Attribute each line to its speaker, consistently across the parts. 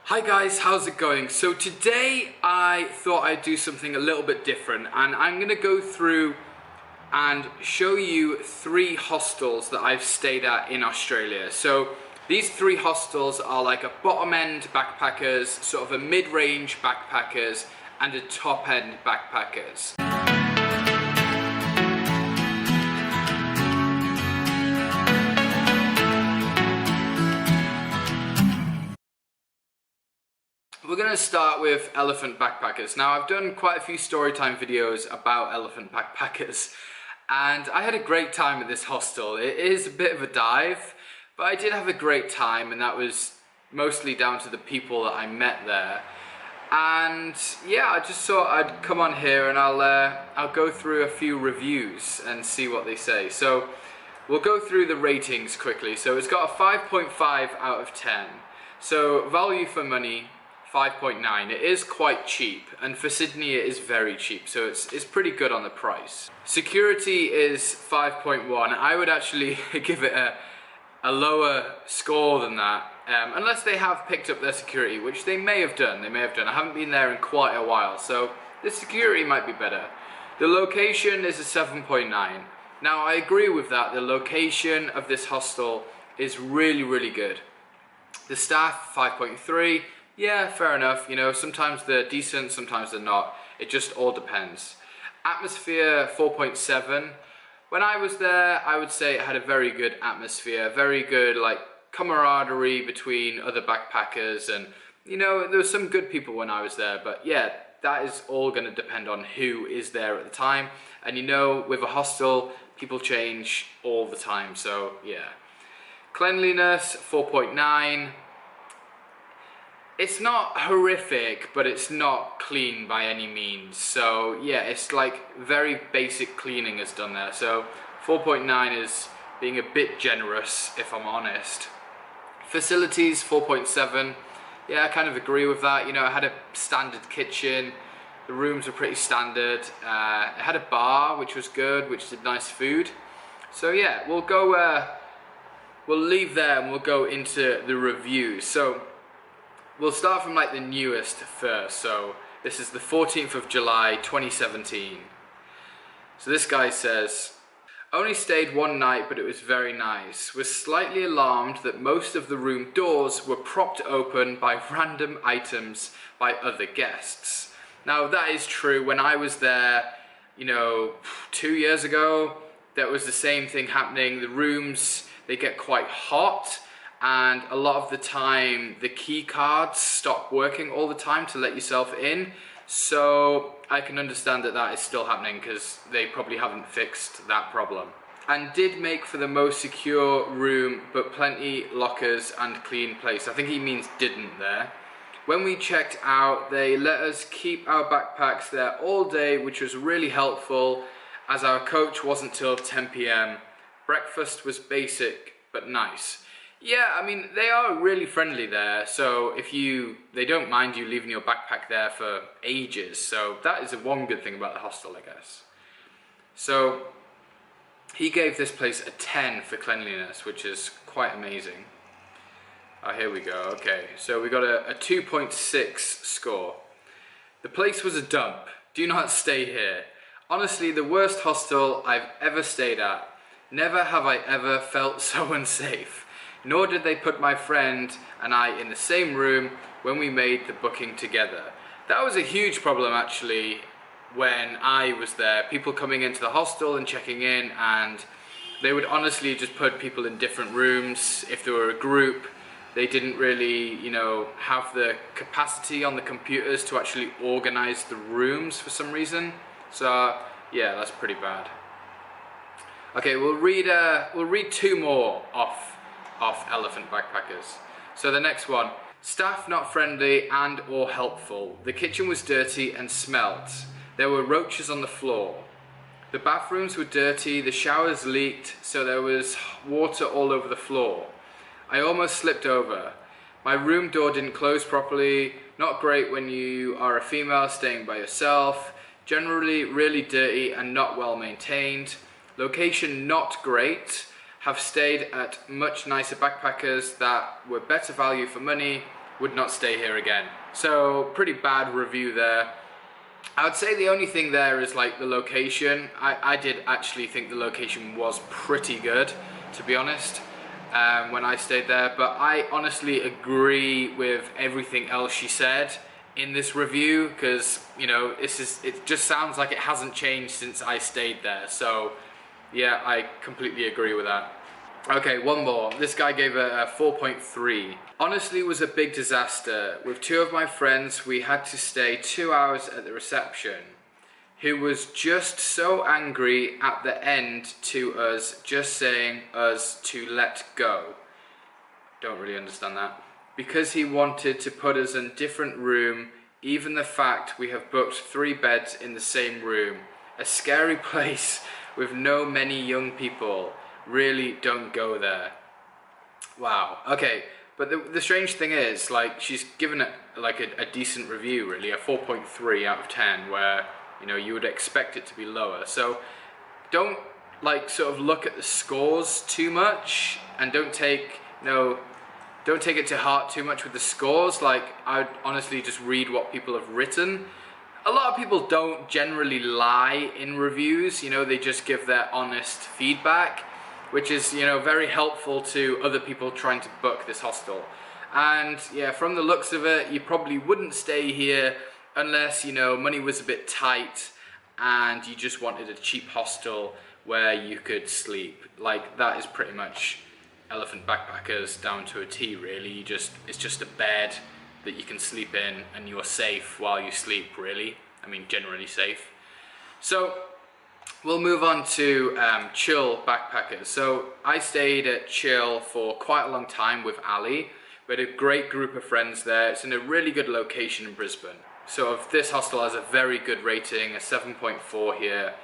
Speaker 1: Hi guys, how's it going? So today I thought I'd do something a little bit different, and I'm gonna go through and show you 3 hostels that I've stayed at in Australia. So these 3 hostels are like a bottom end backpackers, sort of a mid-range backpackers, and a top end backpackers. We're going to start with elephant backpackers. Now, I've done quite a few storytime videos about elephant backpackers, and I had a great time at this hostel. It is a bit of a dive, but I did have a great time, and that was mostly down to the people that I met there. And yeah, I just thought I'd come on here and I'll go through a few reviews and see what they say. So we'll go through the ratings quickly. So it's got a 5.5 out of 10. So value for money, 5.9. It is quite cheap, and for Sydney it is very cheap, so it's pretty good on the price. Security is 5.1. I would actually give it a lower score than that, unless they have picked up their security, which they may have done. I haven't been there in quite a while, so the security might be better. The location is a 7.9. Now, I agree with that. The location of this hostel is really good. The staff, 5.3. Yeah, fair enough. You know, sometimes they're decent, sometimes they're not. It just all depends. Atmosphere, 4.7. When I was there, I would say it had a very good atmosphere, very good like camaraderie between other backpackers, and you know, there were some good people when I was there, but yeah, that is all going to depend on who is there at the time. And you know, with a hostel, people change all the time, so yeah. Cleanliness, 4.9. It's not horrific, but it's not clean by any means. So yeah, it's like very basic cleaning is done there. So 4.9 is being a bit generous, if I'm honest. Facilities, 4.7. Yeah, I kind of agree with that. You know, it had a standard kitchen. The rooms were pretty standard. It had a bar, which was good, which did nice food. So yeah, we'll go. We'll leave there and we'll go into the reviews. So we'll start from like the newest first. So this is the 14th of July 2017. So this guy says, only stayed one night, but it was very nice. Was slightly alarmed that most of the room doors were propped open by random items by other guests. Now that is true. When I was there, you know, 2 years ago, that was the same thing happening. The rooms, they get quite hot, and a lot of the time the key cards stop working all the time to let yourself in. So I can understand that that is still happening, because they probably haven't fixed that problem. And did make for the most secure room, but plenty lockers and clean place. I think he means didn't there. When we checked out, they let us keep our backpacks there all day, which was really helpful, as our coach wasn't till 10 PM. Breakfast was basic but nice. Yeah, I mean, they are really friendly there, so they don't mind you leaving your backpack there for ages, so that is one good thing about the hostel, I guess. So he gave this place a 10 for cleanliness, which is quite amazing. Oh, here we go. Okay, so we got a 2.6 score. The place was a dump. Do not stay here. Honestly, the worst hostel I've ever stayed at. Never have I ever felt so unsafe. Nor did they put my friend and I in the same room when we made the booking together. That was a huge problem actually when I was there. People coming into the hostel and checking in, and they would honestly just put people in different rooms. If there were a group, they didn't really, you know, have the capacity on the computers to actually organize the rooms for some reason. So yeah, that's pretty bad. Okay, we'll read 2 more off Elephant Backpackers. So the next one, staff not friendly and or helpful. The kitchen was dirty and smelt. There were roaches on the floor. The bathrooms were dirty, the showers leaked, so there was water all over the floor. I almost slipped over. My room door didn't close properly. Not great when you are a female staying by yourself. Generally really dirty and not well maintained. Location not great. Have stayed at much nicer backpackers that were better value for money. would not stay here again. So pretty bad review there. I would say the only thing there is like the location. I did actually think the location was pretty good, to be honest, when I stayed there, but I honestly agree with everything else she said in this review, because, you know, it just sounds like it hasn't changed since I stayed there. So yeah, I completely agree with that. Okay, one more. This guy gave it a 4.3. Honestly, it was a big disaster. With two of my friends, we had to stay 2 hours at the reception, who was just so angry at the end to us, just saying us to let go. Don't really understand that. Because he wanted to put us in a different room, even the fact we have booked 3 beds in the same room. A scary place with no many young people. Really don't go there. Wow. Okay, but the strange thing is, like, she's given it like a decent review, really, a 4.3 out of 10, where, you know, you would expect it to be lower. So don't like sort of look at the scores too much, and don't take it to heart too much with the scores. Like, I'd honestly just read what people have written. A lot of people don't generally lie in reviews, you know, they just give their honest feedback, which is, you know, very helpful to other people trying to book this hostel. And yeah, from the looks of it, you probably wouldn't stay here unless, you know, money was a bit tight and you just wanted a cheap hostel where you could sleep. Like, that is pretty much Elephant Backpackers down to a T, really. It's just a bed that you can sleep in, and you're safe while you sleep, really. I mean, generally safe. So we'll move on to Chill Backpackers. So I stayed at Chill for quite a long time with Ali. We had a great group of friends there. It's in a really good location in Brisbane. So this hostel has a very good rating, a 7.4 here.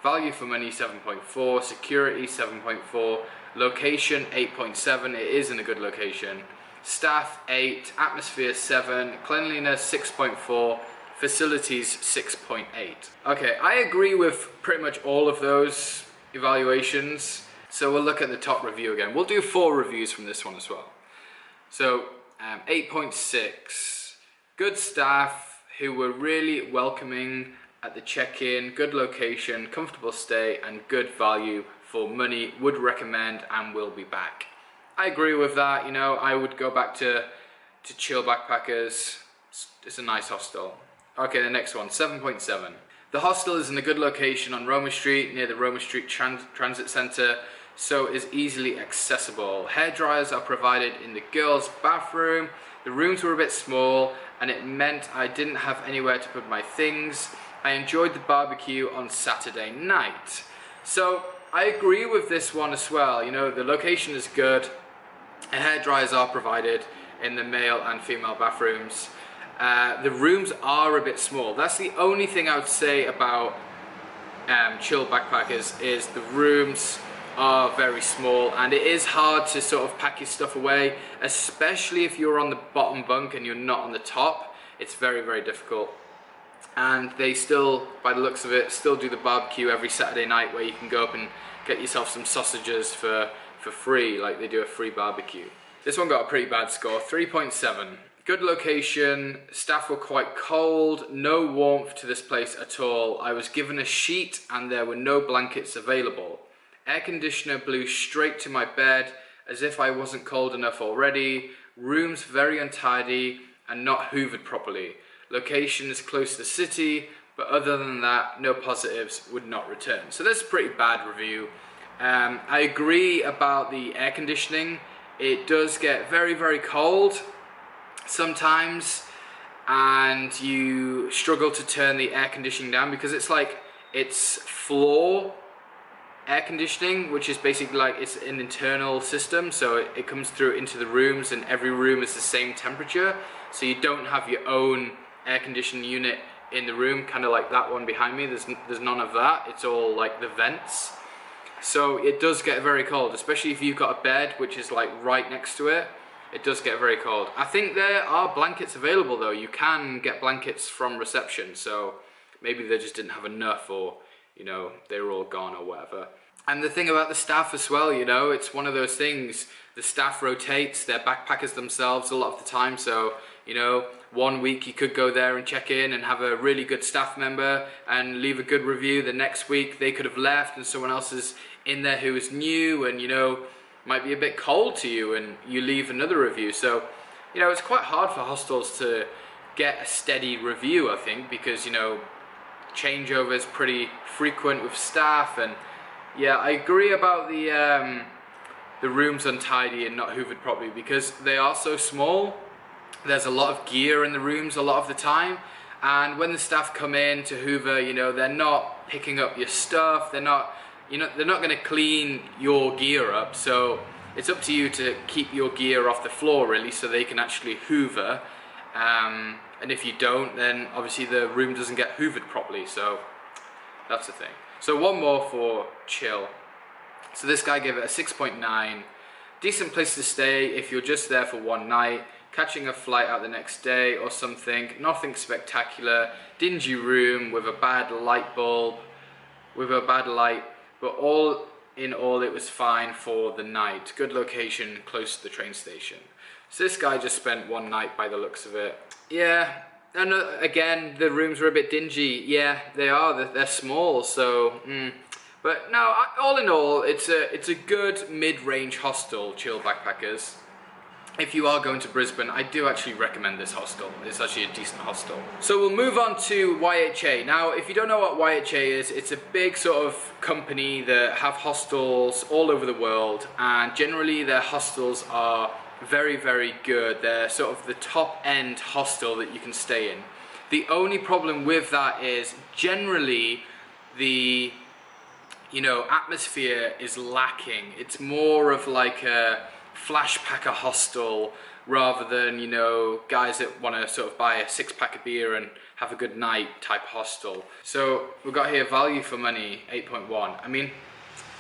Speaker 1: Value for money, 7.4. Security, 7.4. Location, 8.7. It is in a good location. Staff, 8. Atmosphere, 7. Cleanliness, 6.4. Facilities, 6.8. Okay, I agree with pretty much all of those evaluations. So we'll look at the top review again. We'll do 4 reviews from this one as well. So 8.6. Good staff who were really welcoming at the check-in, good location, comfortable stay, and good value for money. Would recommend and will be back. I agree with that. You know, I would go back to Chill Backpackers. It's a nice hostel. Okay, the next one, 7.7. The hostel is in a good location on Roma Street, near the Roma Street Transit Centre, so is easily accessible. Hair dryers are provided in the girls' bathroom. The rooms were a bit small, and it meant I didn't have anywhere to put my things. I enjoyed the barbecue on Saturday night. So I agree with this one as well. You know, the location is good. Hair dryers are provided in the male and female bathrooms. The rooms are a bit small. That's the only thing I would say about Chill Backpackers, is the rooms are very small, and it is hard to sort of pack your stuff away, especially if you're on the bottom bunk and you're not on the top. It's very, very difficult. And they still, by the looks of it, still do the barbecue every Saturday night, where you can go up and get yourself some sausages for free, like they do a free barbecue. This one got a pretty bad score, 3.7. Good location, staff were quite cold, no warmth to this place at all. I was given a sheet and there were no blankets available. Air conditioner blew straight to my bed as if I wasn't cold enough already. Rooms very untidy and not hoovered properly. Location is close to the city, but other than that, no positives, would not return. So that's a pretty bad review. I agree about the air conditioning. It does get very, very cold sometimes, and you struggle to turn the air conditioning down because it's floor air conditioning, which is basically like, it's an internal system, so it comes through into the rooms, and every room is the same temperature, so you don't have your own air conditioning unit in the room, kind of like that one behind me. There's none of that. It's all like the vents, so it does get very cold, especially if you've got a bed which is like right next to it. It does get very cold. I think there are blankets available though. You can get blankets from reception, so maybe they just didn't have enough, or, you know, they were all gone or whatever. And the thing about the staff as well, you know, it's one of those things, the staff rotates, they're backpackers themselves a lot of the time, so, you know, one week you could go there and check in and have a really good staff member and leave a good review. The next week they could have left and someone else is in there who is new and, you know, might be a bit cold to you, and you leave another review. So, you know, it's quite hard for hostels to get a steady review, I think, because, you know, changeover is pretty frequent with staff. And yeah, I agree about the rooms untidy and not hoovered properly, because they are so small. There's a lot of gear in the rooms a lot of the time, and when the staff come in to hoover, you know, they're not picking up your stuff, they're not, you know, they're not going to clean your gear up, so it's up to you to keep your gear off the floor really, so they can actually hoover. And if you don't, then obviously the room doesn't get hoovered properly, so that's the thing. So one more for chill. So this guy gave it a 6.9. Decent place to stay if you're just there for one night, catching a flight out the next day or something. Nothing spectacular. Dingy room with a bad light bulb, with a bad light, but all in all it was fine for the night. Good location, close to the train station. So this guy just spent one night by the looks of it. Yeah, and again, the rooms were a bit dingy. Yeah, they are. They're small, so. But no, all in all, it's a good mid-range hostel, chill backpackers. If you are going to Brisbane, I do actually recommend this hostel. It's actually a decent hostel. So we'll move on to YHA. Now, if you don't know what YHA is, it's a big sort of company that have hostels all over the world, and generally their hostels are very, very good. They're sort of the top-end hostel that you can stay in. The only problem with that is generally the, you know, atmosphere is lacking. It's more of like a flashpacker hostel rather than, you know, guys that want to sort of buy a 6-pack of beer and have a good night type hostel. So we've got here value for money, 8.1. I mean,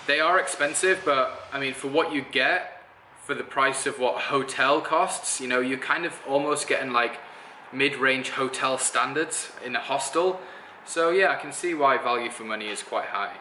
Speaker 1: they are expensive, but I mean, for what you get for the price of what a hotel costs, you know, you're kind of almost getting like mid-range hotel standards in a hostel. So yeah, I can see why value for money is quite high.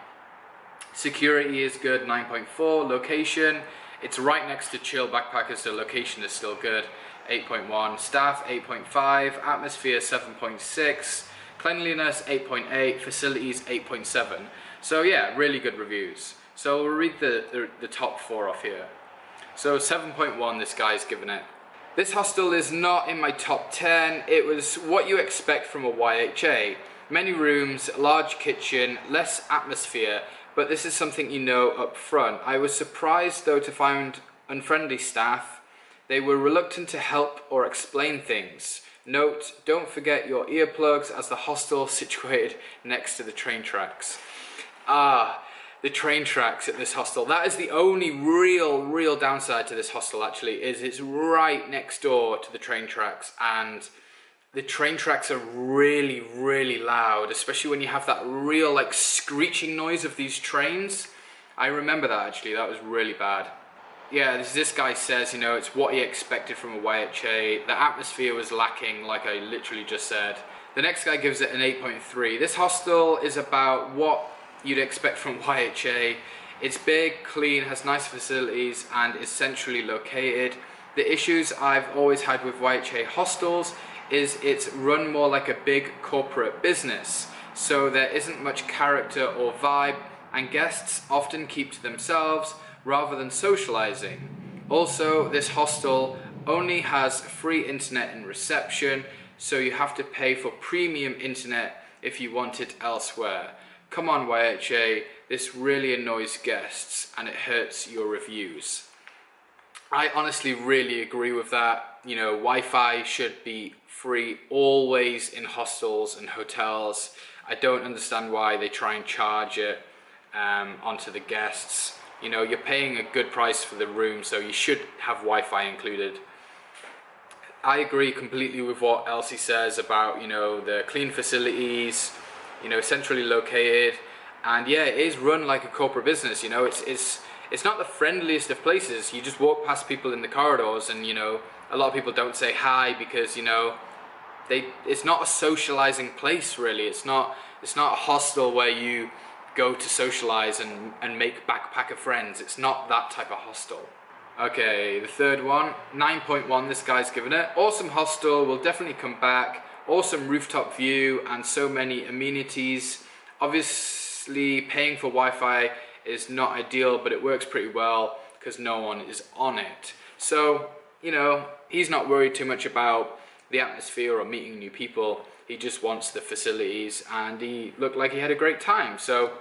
Speaker 1: Security is good, 9.4. Location, it's right next to chill backpackers, so location is still good, 8.1. Staff, 8.5. Atmosphere, 7.6. Cleanliness, 8.8. Facilities, 8.7. So yeah, really good reviews. So we'll read the top 4 off here. So 7.1 this guy's given it. This hostel is not in my top 10. It was what you expect from a YHA. Many rooms, large kitchen, less atmosphere, but this is something you know up front. I was surprised though to find unfriendly staff. They were reluctant to help or explain things. Note, don't forget your earplugs as the hostel situated next to the train tracks. The train tracks at this hostel. That is the only real downside to this hostel actually, is it's right next door to the train tracks, and the train tracks are really loud, especially when you have that real like screeching noise of these trains. I remember that actually, that was really bad. Yeah, this guy says, you know, it's what he expected from a YHA. The atmosphere was lacking, like I literally just said. The next guy gives it an 8.3. This hostel is about what you'd expect from YHA. It's big, clean, has nice facilities, and is centrally located. The issues I've always had with YHA hostels is it's run more like a big corporate business, so there isn't much character or vibe, and guests often keep to themselves rather than socializing. Also, this hostel only has free internet and reception, so you have to pay for premium internet if you want it elsewhere. Come on YHA, this really annoys guests and it hurts your reviews. I honestly really agree with that. You know, Wi-Fi should be free always in hostels and hotels. I don't understand why they try and charge it onto the guests. You know, you're paying a good price for the room, so you should have Wi-Fi included. I agree completely with what Elsie says about, you know, the clean facilities, you know, centrally located, and yeah, it is run like a corporate business. You know, it's not the friendliest of places. You just walk past people in the corridors, and you know, a lot of people don't say hi because, you know, it's not a socializing place really. It's not a hostel where you go to socialize and make backpacker friends. It's not that type of hostel. Okay, the third one, 9.1, this guy's given it. Awesome hostel, will definitely come back. Awesome rooftop view and so many amenities. Obviously, paying for Wi-Fi is not ideal, but it works pretty well because no one is on it. So, you know, he's not worried too much about the atmosphere or meeting new people. He just wants the facilities, and he looked like he had a great time. So,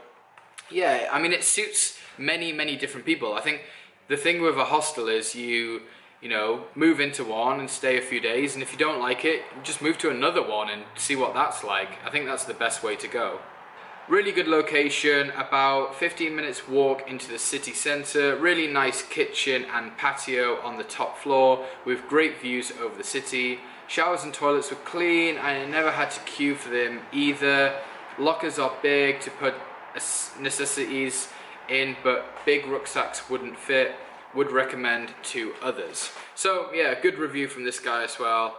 Speaker 1: yeah, I mean, it suits many different people. I think the thing with a hostel is you know, move into one and stay a few days, and if you don't like it, just move to another one and see what that's like. I think that's the best way to go. Really good location, about 15 minutes walk into the city centre, really nice kitchen and patio on the top floor with great views over the city. Showers and toilets were clean, and I never had to queue for them either. Lockers are big to put necessities in, but big rucksacks wouldn't fit. Would recommend to others. So yeah, good review from this guy as well.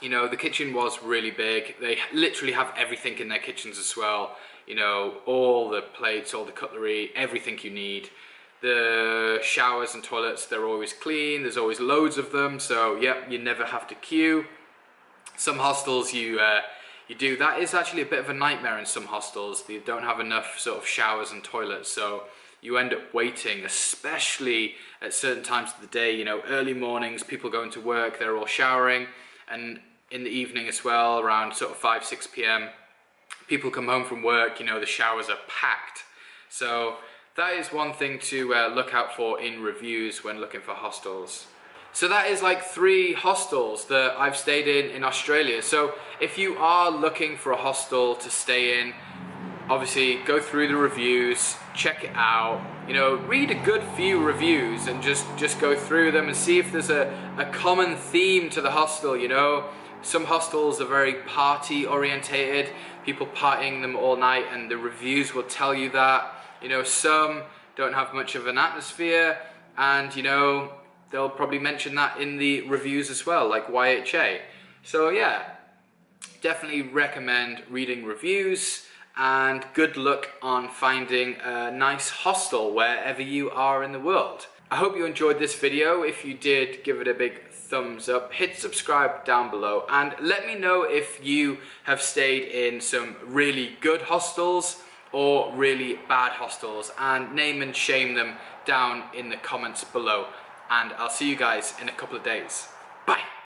Speaker 1: You know, the kitchen was really big. They literally have everything in their kitchens as well. You know, all the plates, all the cutlery, everything you need. The showers and toilets, they're always clean. There's always loads of them. So yeah, you never have to queue. Some hostels you do. That is actually a bit of a nightmare in some hostels. They don't have enough sort of showers and toilets. So you end up waiting, especially at certain times of the day. You know, early mornings, people going to work, they're all showering. And in the evening as well, around sort of 5-6 p.m, people come home from work, you know, the showers are packed. So that is one thing to look out for in reviews when looking for hostels. So that is like 3 hostels that I've stayed in Australia. So if you are looking for a hostel to stay in, obviously go through the reviews, check it out, you know, read a good few reviews and just go through them and see if there's a common theme to the hostel. You know, some hostels are very party orientated, people partying them all night, and the reviews will tell you that. You know, some don't have much of an atmosphere, and you know, they'll probably mention that in the reviews as well, like YHA. So yeah, definitely recommend reading reviews, and good luck on finding a nice hostel wherever you are in the world. I hope you enjoyed this video. If you did, give it a big thumbs up, hit subscribe down below, and let me know if you have stayed in some really good hostels or really bad hostels, and name and shame them down in the comments below. And I'll see you guys in a couple of days. Bye!